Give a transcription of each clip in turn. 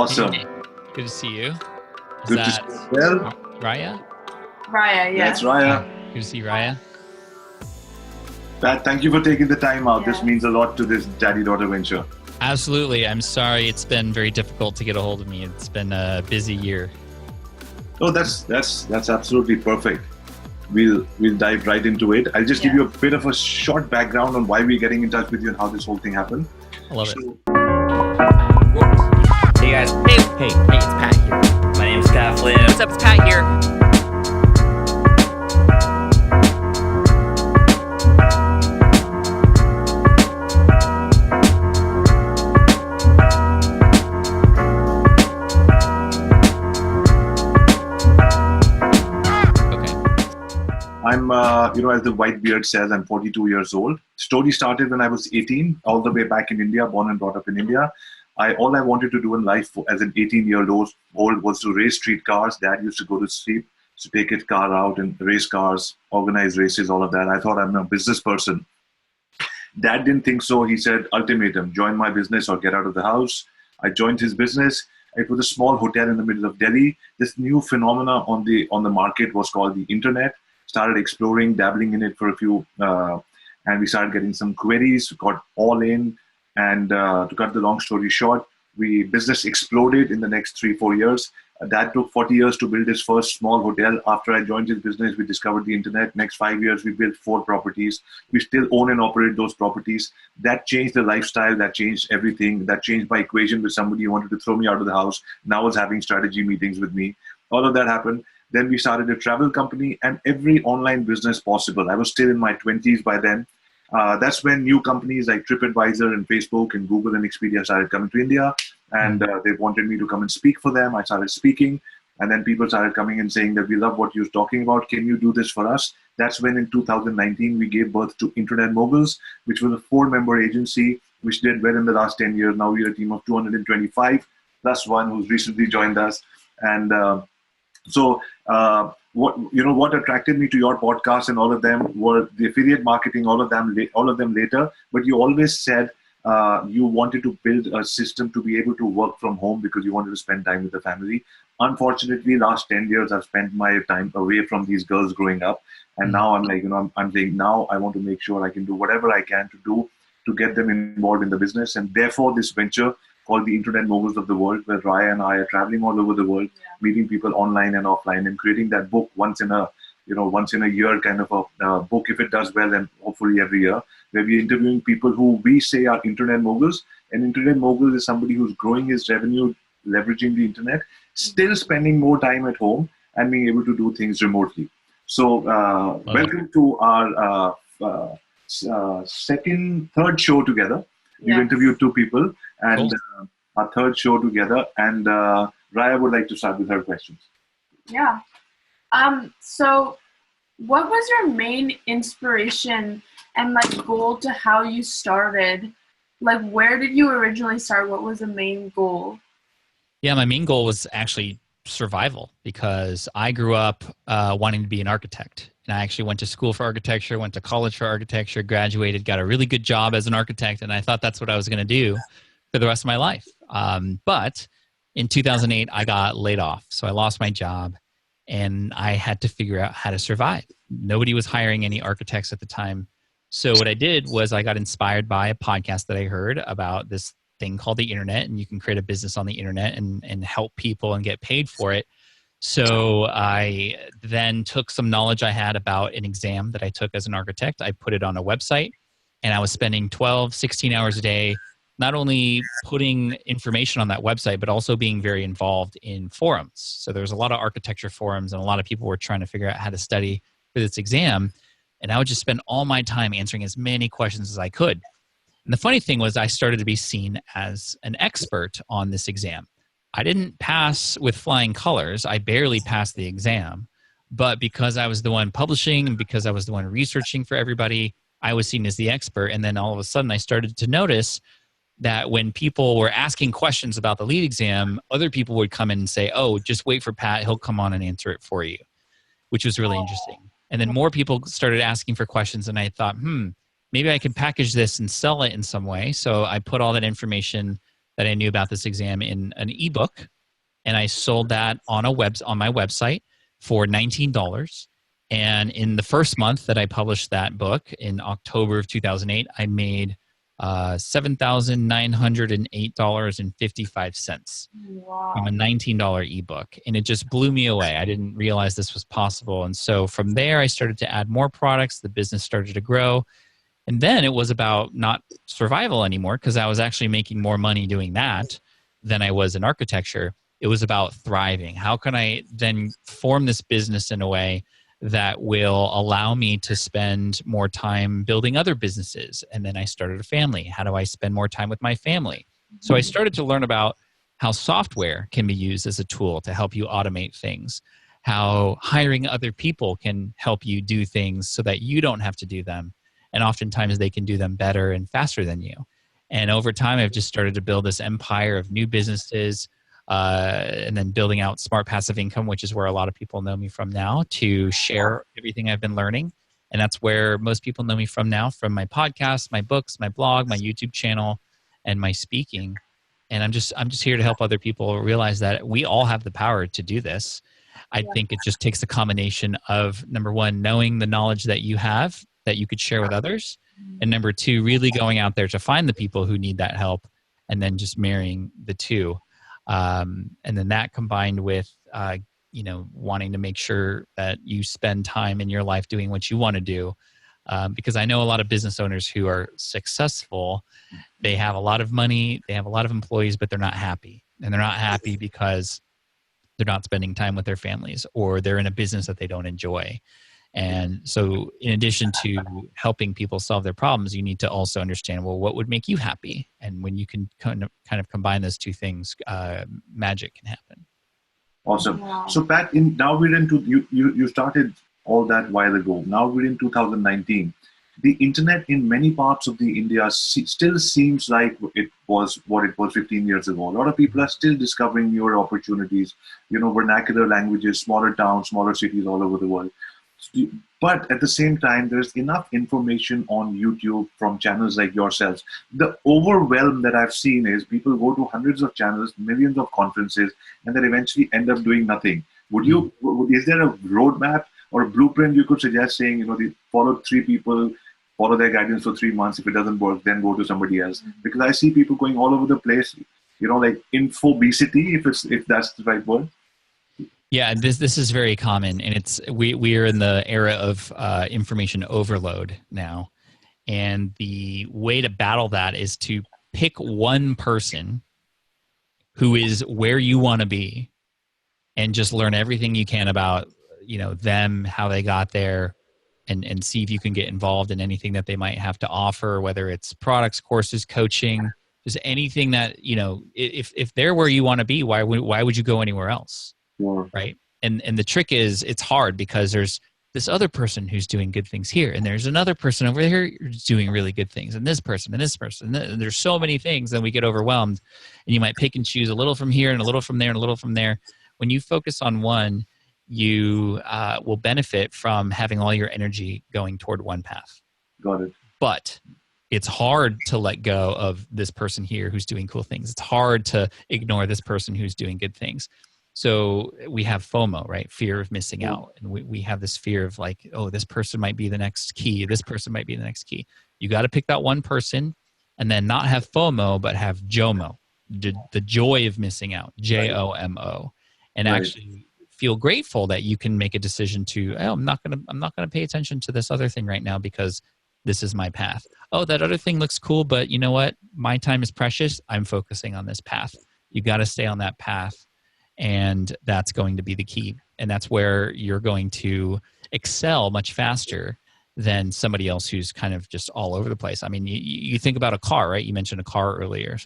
Awesome. Hey, good to see you. Is Good to see you as well. Raya? Raya, yeah. That's Raya. Good to see Raya. Pat, thank you for taking the time out. This means a lot to this daddy-daughter venture. Absolutely. I'm sorry it's been very difficult to get a hold of me. It's been a busy year. Oh, that's absolutely perfect. We'll dive right into it. I'll just give you a bit of a short background on why we're getting in touch with you and how this whole thing happened. I love it. Hey guys. Hey, it's Pat here. My name's Pat Flynn. What's up, it's Pat here. I'm, as the white beard says, I'm 42 years old. Story started when I was 18, all the way back in India, born and brought up in India. All I wanted to do in life as an 18-year-old was to race street cars. Dad used to go to sleep to take his car out and race cars, organize races, all of that. I thought I'm a business person. Dad didn't think so. He said, ultimatum, join my business or get out of the house. I joined his business. It was a small hotel in the middle of Delhi. This new phenomena on the market was called the internet. Started exploring, dabbling in it for a few, and we started getting some queries, got all in, and to cut the long story short, business exploded in the next 3-4 years. Dad took 40 years to build his first small hotel. After I joined his business, we discovered the internet. Next 5 years, we built 4 properties. We still own and operate those properties. That changed the lifestyle, that changed everything. That changed my equation with somebody who wanted to throw me out of the house. Now was having strategy meetings with me. All of that happened. Then we started a travel company and every online business possible. I was still in my 20s by then. That's when new companies like TripAdvisor and Facebook and Google and Expedia started coming to India. And they wanted me to come and speak for them. I started speaking. And then people started coming and saying that we love what you're talking about. Can you do this for us? That's when in 2019, we gave birth to Internet Moguls, which was a 4-member agency, which did well in the last 10 years. Now we're a team of 225, plus one who's recently joined us. And So what attracted me to your podcast and all of them were the affiliate marketing, all of them later. But you always said you wanted to build a system to be able to work from home because you wanted to spend time with the family. Unfortunately, last 10 years I've spent my time away from these girls growing up, and now I'm like, I'm saying now I want to make sure I can do whatever I can to get them involved in the business, and therefore this venture called the Internet Moguls of the World, where Raya and I are traveling all over the world, meeting people online and offline, and creating that book once in a year kind of a book, if it does well, and hopefully every year, where we're interviewing people who we say are Internet Moguls. And Internet Mogul is somebody who's growing his revenue, leveraging the internet, still spending more time at home and being able to do things remotely. So welcome to our third show together. We've interviewed 2 people, and our third show together. And Raya would like to start with her questions. Yeah. So what was your main inspiration and goal to how you started? Where did you originally start? What was the main goal? Yeah, my main goal was actually survival, because I grew up wanting to be an architect. And I actually went to school for architecture, went to college for architecture, graduated, got a really good job as an architect, and I thought that's what I was going to do for the rest of my life. But in 2008, I got laid off. So I lost my job, and I had to figure out how to survive. Nobody was hiring any architects at the time. So what I did was I got inspired by a podcast that I heard about this thing called the internet, and you can create a business on the internet and help people and get paid for it. So I then took some knowledge I had about an exam that I took as an architect. I put it on a website, and I was spending 12, 16 hours a day, not only putting information on that website, but also being very involved in forums. So there was a lot of architecture forums, and a lot of people were trying to figure out how to study for this exam. And I would just spend all my time answering as many questions as I could. And the funny thing was I started to be seen as an expert on this exam. I didn't pass with flying colors. I barely passed the exam. But because I was the one publishing and because I was the one researching for everybody, I was seen as the expert. And then all of a sudden I started to notice that when people were asking questions about the lead exam, other people would come in and say, oh, just wait for Pat. He'll come on and answer it for you, which was really interesting. And then more people started asking for questions, and I thought, maybe I could package this and sell it in some way. So I put all that information that I knew about this exam in an ebook, and I sold that on my website for $19. And in the first month that I published that book in October of 2008, I made $7,908.55 Wow. from a $19 ebook. And it just blew me away. I didn't realize this was possible. And so from there, I started to add more products. The business started to grow. And then it was about not survival anymore, because I was actually making more money doing that than I was in architecture. It was about thriving. How can I then form this business in a way that will allow me to spend more time building other businesses? And then I started a family. How do I spend more time with my family? So I started to learn about how software can be used as a tool to help you automate things, how hiring other people can help you do things so that you don't have to do them. And oftentimes they can do them better and faster than you. And over time, I've just started to build this empire of new businesses, and then building out Smart Passive Income, which is where a lot of people know me from now, to share everything I've been learning. And that's where most people know me from now, from my podcast, my books, my blog, my YouTube channel, and my speaking. And I'm just here to help other people realize that we all have the power to do this. I think it just takes a combination of, number one, knowing the knowledge that you have that you could share with others, and number two, really going out there to find the people who need that help, and then just marrying the two. And then that combined with, wanting to make sure that you spend time in your life doing what you want to do. Because I know a lot of business owners who are successful, they have a lot of money, they have a lot of employees, but they're not happy. And they're not happy because they're not spending time with their families, or they're in a business that they don't enjoy. And so in addition to helping people solve their problems, you need to also understand, well, what would make you happy? And when you can kind of combine those two things, magic can happen. Awesome. Wow. So Pat, now we're into, you started all that while ago. Now we're in 2019. The internet in many parts of the India still seems like it was what it was 15 years ago. A lot of people are still discovering newer opportunities, vernacular languages, smaller towns, smaller cities all over the world. But at the same time, there's enough information on YouTube from channels like yourselves. The overwhelm that I've seen is people go to hundreds of channels, millions of conferences, and then eventually end up doing nothing. Is there a roadmap or a blueprint you could suggest, saying, follow 3 people, follow their guidance for 3 months. If it doesn't work, then go to somebody else. Because I see people going all over the place, like infobesity, if that's the right word. Yeah, this is very common, and we are in the era of information overload now, and the way to battle that is to pick one person who is where you want to be, and just learn everything you can about them, how they got there, and see if you can get involved in anything that they might have to offer, whether it's products, courses, coaching, just anything that if they're where you want to be, why would you go anywhere else? Right. And the trick is, it's hard because there's this other person who's doing good things here, and there's another person over here who's doing really good things, and this person, and there's so many things, and we get overwhelmed, and you might pick and choose a little from here and a little from there and a little from there. When you focus on one, you will benefit from having all your energy going toward one path. Got it. But it's hard to let go of this person here who's doing cool things. It's hard to ignore this person who's doing good things. So we have FOMO, right? Fear of missing out. And we have this fear of like, oh, this person might be the next key. This person might be the next key. You got to pick that one person, and then not have FOMO, but have JOMO, the joy of missing out, JOMO, and actually feel grateful that you can make a decision to, oh, I'm not gonna pay attention to this other thing right now because this is my path. Oh, that other thing looks cool, but you know what? My time is precious. I'm focusing on this path. You got to stay on that path. And that's going to be the key. And that's where you're going to excel much faster than somebody else who's kind of just all over the place. I mean, you think about a car, right? You mentioned a car earlier.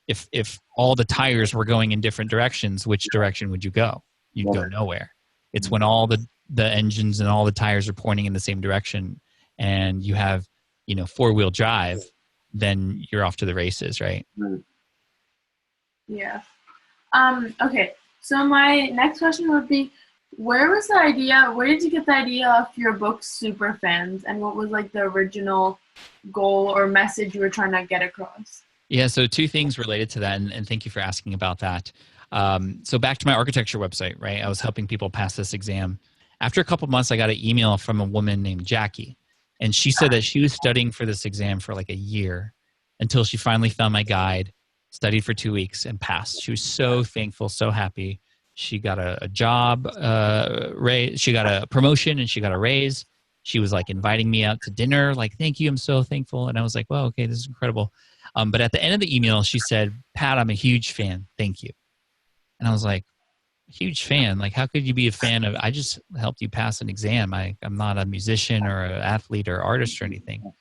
If all the tires were going in different directions, which direction would you go? You'd go nowhere. It's when all the engines and all the tires are pointing in the same direction, and you have, 4-wheel drive, then you're off to the races, right? Yeah. Okay. So my next question would be, where did you get the idea of your book, Super Fans, and what was like the original goal or message you were trying to get across? Yeah, so two things related to that, and thank you for asking about that. So back to my architecture website, right? I was helping people pass this exam. After a couple months, I got an email from a woman named Jackie, and she said that she was studying for this exam for like a year until she finally found my guide, studied for 2 weeks, and passed. She was so thankful, so happy. She got a job raise, she got a promotion, and she got a raise. She was like inviting me out to dinner, like, thank you, I'm so thankful. And I was like, well, okay, this is incredible. But at the end of the email, she said, Pat, I'm a huge fan. Thank you. And I was like, huge fan? Like, how could you be a fan of, I just helped you pass an exam. I'm not a musician or an athlete or artist or anything.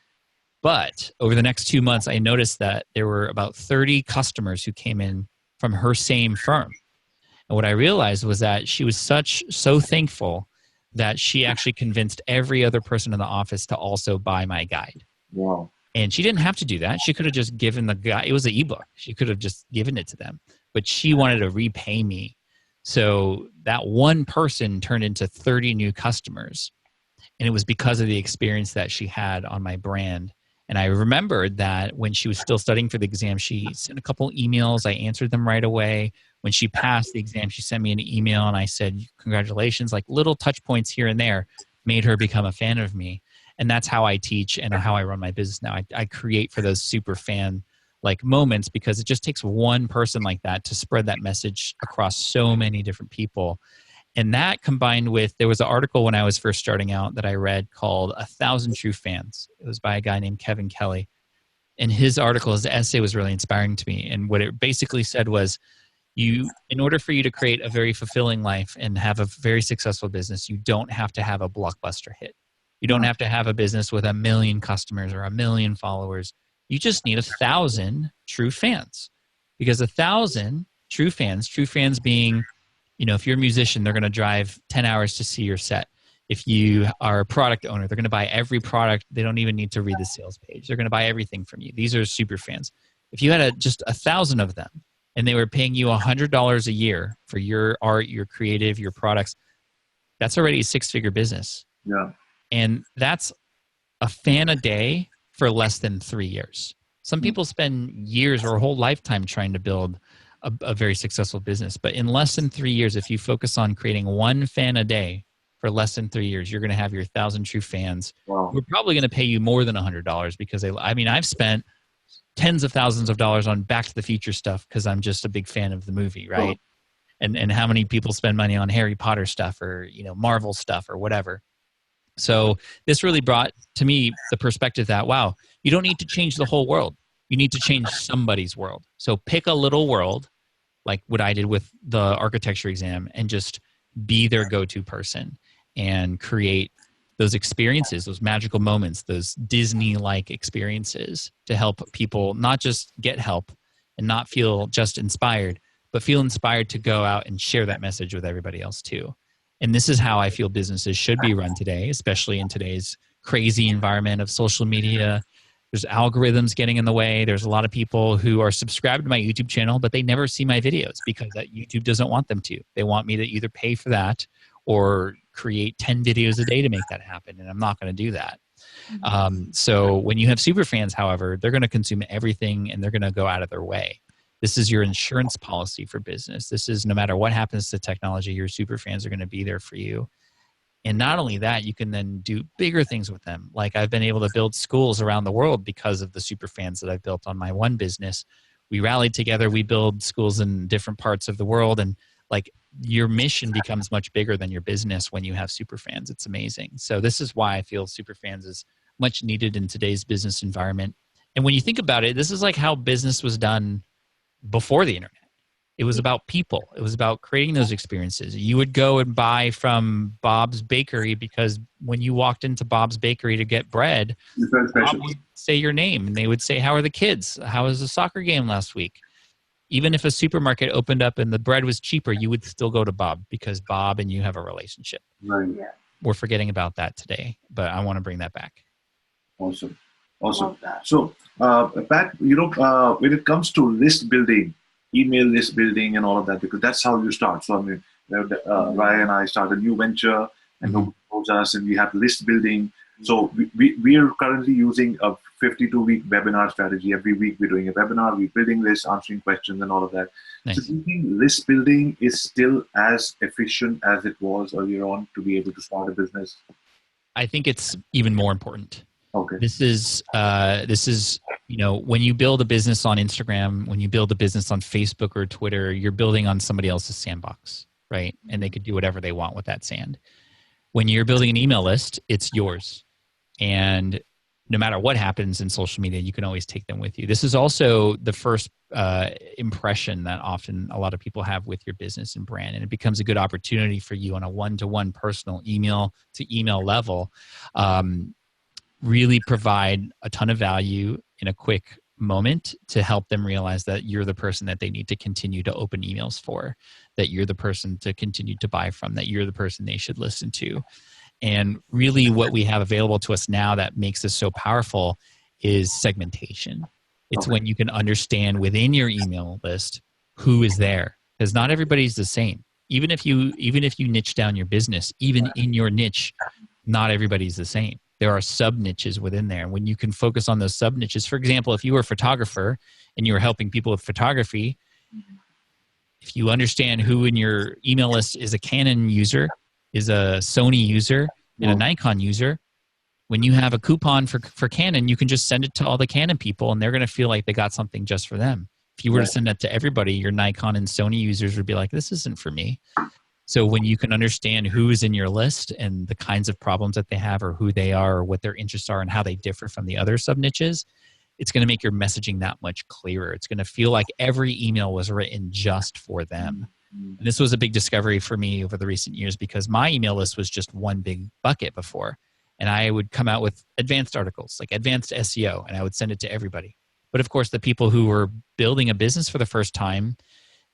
But over the next 2 months, I noticed that there were about 30 customers who came in from her same firm. And what I realized was that she was so thankful that she actually convinced every other person in the office to also buy my guide. Wow. And she didn't have to do that. She could have just given the guy, it was an ebook. She could have just given it to them, but she wanted to repay me. So that one person turned into 30 new customers. And it was because of the experience that she had on my brand. And I remembered that when she was still studying for the exam, she sent a couple emails. I answered them right away. When she passed the exam, she sent me an email and I said, congratulations. Like little touch points here and there made her become a fan of me. And that's how I teach and how I run my business now. I create for those super fan like moments because it just takes one person like that to spread that message across so many different people. And that combined with, there was an article when I was first starting out that I read called 1,000 True Fans. It was by a guy named Kevin Kelly. And his article, his essay was really inspiring to me. And what it basically said was, in order for you to create a very fulfilling life and have a very successful business, you don't have to have a blockbuster hit. You don't have to have a business with 1 million customers or 1 million followers. You just need 1,000 true fans. Because 1,000 true fans being, if you're a musician, they're going to drive 10 hours to see your set. If you are a product owner, they're going to buy every product. They don't even need to read the sales page. They're going to buy everything from you. These are super fans. If you had just 1,000 of them and they were paying you $100 a year for your art, your creative, your products, that's already a 6-figure business. Yeah. And that's a fan a day for less than 3 years. Some people spend years or a whole lifetime trying to build a very successful business. But in less than 3 years, if you focus on creating one fan a day for less than 3 years, you're going to have your 1,000 true fans. Wow. We're probably going to pay you more than $100 because I've spent tens of thousands of dollars on Back to the Future stuff because I'm just a big fan of the movie, right? Cool. And how many people spend money on Harry Potter stuff or Marvel stuff or whatever. So this really brought to me the perspective that, wow, you don't need to change the whole world. You need to change somebody's world. So pick a little world, like what I did with the architecture exam, and just be their go-to person and create those experiences, those magical moments, those Disney-like experiences to help people not just get help and not feel just inspired, but feel inspired to go out and share that message with everybody else too. And this is how I feel businesses should be run today, especially in today's crazy environment of social media. There's algorithms getting in the way. There's a lot of people who are subscribed to my YouTube channel, but they never see my videos because that YouTube doesn't want them to. They want me to either pay for that or create 10 videos a day to make that happen. And I'm not going to do that. So when you have super fans, however, they're going to consume everything and they're going to go out of their way. This is your insurance policy for business. This is no matter what happens to technology, your super fans are going to be there for you. And not only that, you can then do bigger things with them. Like I've been able to build schools around the world because of the super fans that I've built on my one business. We rallied together. We build schools in different parts of the world. And like your mission becomes much bigger than your business when you have super fans. It's amazing. So this is why I feel super fans is much needed in today's business environment. And when you think about it, this is like how business was done before the internet. It was about people. It was about creating those experiences. You would go and buy from Bob's Bakery because when you walked into Bob's Bakery to get bread, Bob would say your name and they would say, how are the kids? How was the soccer game last week? Even if a supermarket opened up and the bread was cheaper, you would still go to Bob because Bob and you have a relationship. Right. Yeah. We're forgetting about that today, but I want to bring that back. Awesome. Awesome. Love that. So, Pat, when it comes to list building, email list building and all of that, because that's how you start. So, I mean, Ryan and I start a new venture and nobody knows us and we have list building. So we are currently using a 52-week webinar strategy. Every week we're doing a webinar, we're building lists, answering questions and all of that. Nice. So do you think list building is still as efficient as it was earlier on to be able to start a business? I think it's even more important. Okay. This is when you build a business on Instagram, when you build a business on Facebook or Twitter, you're building on somebody else's sandbox, right? And they could do whatever they want with that sand. When you're building an email list, it's yours. And no matter what happens in social media, you can always take them with you. This is also the first impression that often a lot of people have with your business and brand. And it becomes a good opportunity for you on a one-to-one personal email to email level. Really provide a ton of value in a quick moment to help them realize that you're the person that they need to continue to open emails for, that you're the person to continue to buy from, that you're the person they should listen to. And really what we have available to us now that makes this so powerful is segmentation. It's when you can understand within your email list who is there, because not everybody's the same. Even if you niche down your business, even in your niche, not everybody's the same. There are sub niches within there. When you can focus on those sub niches, for example, if you were a photographer and you were helping people with photography, if you understand who in your email list is a Canon user, is a Sony user, and a Nikon user, when you have a coupon for Canon, you can just send it to all the Canon people and they're going to feel like they got something just for them. If you were to send that to everybody, your Nikon and Sony users would be like, this isn't for me. So when you can understand who is in your list and the kinds of problems that they have or who they are or what their interests are and how they differ from the other sub niches, it's going to make your messaging that much clearer. It's going to feel like every email was written just for them. And this was a big discovery for me over the recent years because my email list was just one big bucket before. And I would come out with advanced articles, like advanced SEO, and I would send it to everybody. But of course, the people who were building a business for the first time,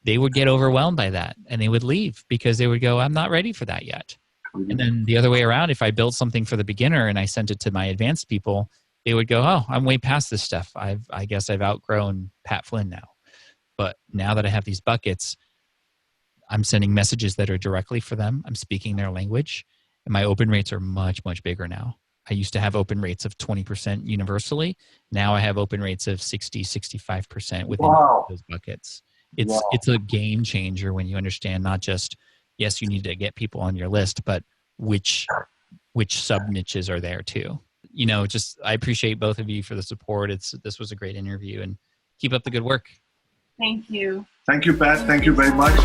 they would get overwhelmed by that and they would leave because they would go, I'm not ready for that yet. And then the other way around, if I built something for the beginner and I sent it to my advanced people, they would go, oh, I'm way past this stuff. I guess I've outgrown Pat Flynn now. But now that I have these buckets, I'm sending messages that are directly for them. I'm speaking their language. And my open rates are much, much bigger now. I used to have open rates of 20% universally. Now I have open rates of 60, 65% within those buckets. It's a game changer when you understand not just, yes, you need to get people on your list, but which sub niches are there too. I appreciate both of you for the support. This was a great interview and keep up the good work. Thank you. Thank you, Pat. Thank you very much.